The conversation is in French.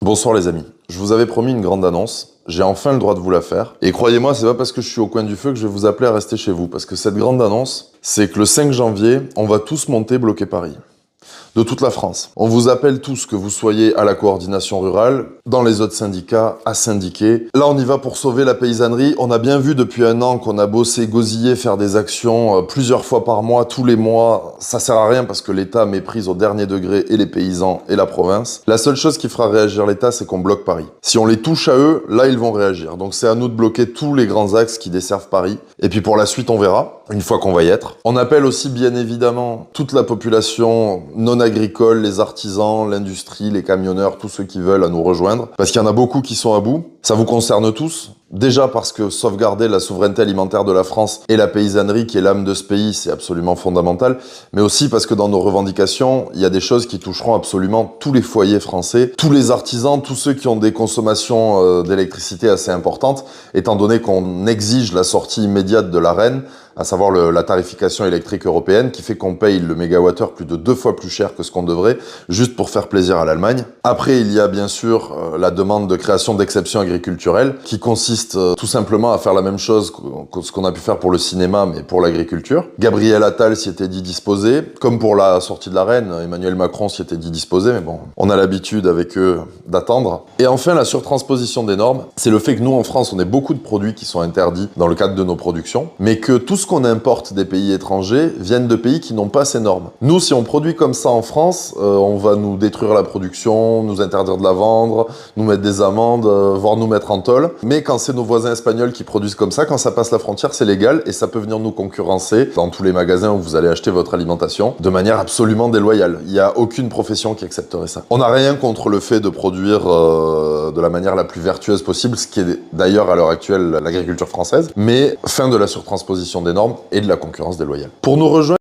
Bonsoir les amis, je vous avais promis une grande annonce, j'ai enfin le droit de vous la faire. Et croyez-moi, c'est pas parce que je suis au coin du feu que je vais vous appeler à rester chez vous, parce que cette grande annonce, c'est que le 5 janvier, on va tous monter bloquer Paris. De toute la France. On vous appelle tous, que vous soyez à la coordination rurale, dans les autres syndicats, à syndiquer. Là, on y va pour sauver la paysannerie. On a bien vu depuis un an qu'on a bossé, gosillé, faire des actions plusieurs fois par mois, tous les mois. Ça sert à rien parce que l'État méprise au dernier degré et les paysans et la province. La seule chose qui fera réagir l'État, c'est qu'on bloque Paris. Si on les touche à eux, là, ils vont réagir. Donc c'est à nous de bloquer tous les grands axes qui desservent Paris. Et puis pour la suite, on verra, une fois qu'on va y être. On appelle aussi, bien évidemment, toute la population non agricole, les artisans, l'industrie, les camionneurs, tous ceux qui veulent à nous rejoindre. Parce qu'il y en a beaucoup qui sont à bout. Ça vous concerne tous. Déjà parce que sauvegarder la souveraineté alimentaire de la France et la paysannerie qui est l'âme de ce pays, c'est absolument fondamental. Mais aussi parce que dans nos revendications, il y a des choses qui toucheront absolument tous les foyers français, tous les artisans, tous ceux qui ont des consommations d'électricité assez importantes, étant donné qu'on exige la sortie immédiate de l'Arenh, à savoir la tarification électrique européenne, qui fait qu'on paye le mégawattheure plus de 2 fois plus cher que ce qu'on devrait, juste pour faire plaisir à l'Allemagne. Après, il y a bien sûr la demande de création d'exceptions agriculturelles, qui consiste tout simplement à faire la même chose que ce qu'on a pu faire pour le cinéma, mais pour l'agriculture. Gabriel Attal s'y était dit disposé, comme pour la sortie de l'Arenh, Emmanuel Macron s'y était dit disposé, mais bon, on a l'habitude avec eux d'attendre. Et enfin, la surtransposition des normes, c'est le fait que nous, en France, on ait beaucoup de produits qui sont interdits dans le cadre de nos productions, mais que tout ce qu'on importe des pays étrangers viennent de pays qui n'ont pas ces normes. Nous, si on produit comme ça en France, on va nous détruire la production, nous interdire de la vendre, nous mettre des amendes, voire nous mettre en tôle. Mais quand c'est nos voisins espagnols qui produisent comme ça, quand ça passe la frontière, c'est légal et ça peut venir nous concurrencer dans tous les magasins où vous allez acheter votre alimentation de manière absolument déloyale. Il n'y a aucune profession qui accepterait ça. On n'a rien contre le fait de produire de la manière la plus vertueuse possible, ce qui est d'ailleurs à l'heure actuelle l'agriculture française, mais fin de la surtransposition des normes et de la concurrence déloyale. Pour nous rejoindre,